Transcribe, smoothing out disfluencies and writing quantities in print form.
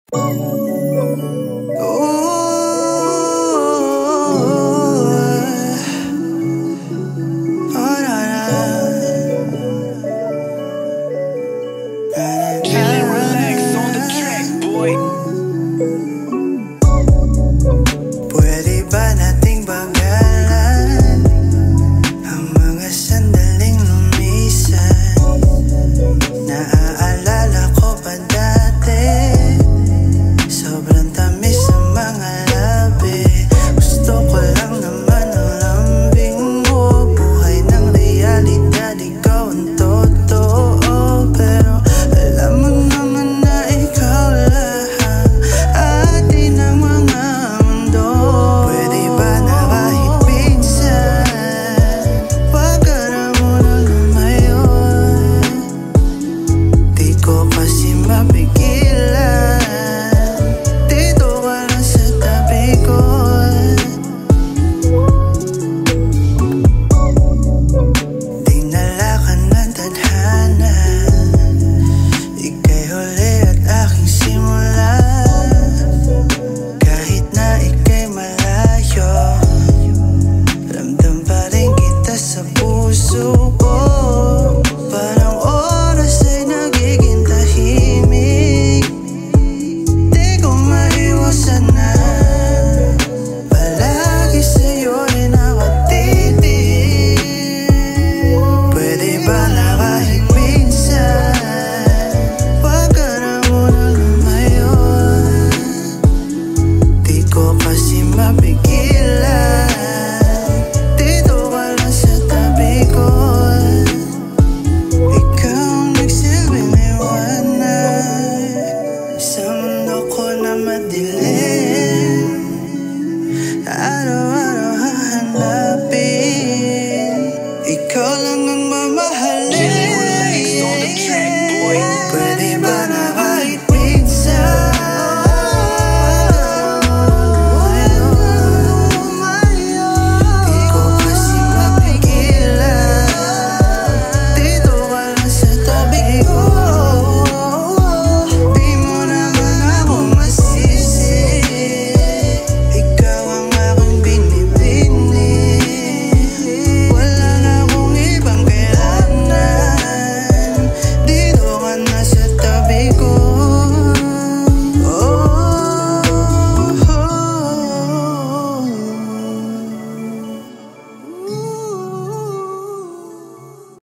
Pwede ba nating bagalan ang mga sandaling lumisan? Naaalala ko pa dati, sobrang tamis sa mga labi. Gusto ko lang naman ang lambing mo. Buhay ng realidad, ikaw ang totoo. Pero alam mo naman na ikaw lang atin ang mga mundo. Pwede ba na kahit minsan wag ka na munang lumayo? Di ko kasi mapigilan, dito ka lang sa tabi ko. Dinala ka ng tadhana, ika'y huli at aking simula. Kahit na ika'y malayo, ramdam pa rin kita sa puso ko. Parang oras ay nagiging tahimik, di ko maiwasan na palagi sa'yo rin nakatitig. Pwede ba na kahit minsan wag ka na munang lumayo? Di ko kasi mapigilan, dito ka lang sa tabi ko. Ikaw ang nagsilbing liwanag sa mundo ko na madilim. Araw-araw hahanap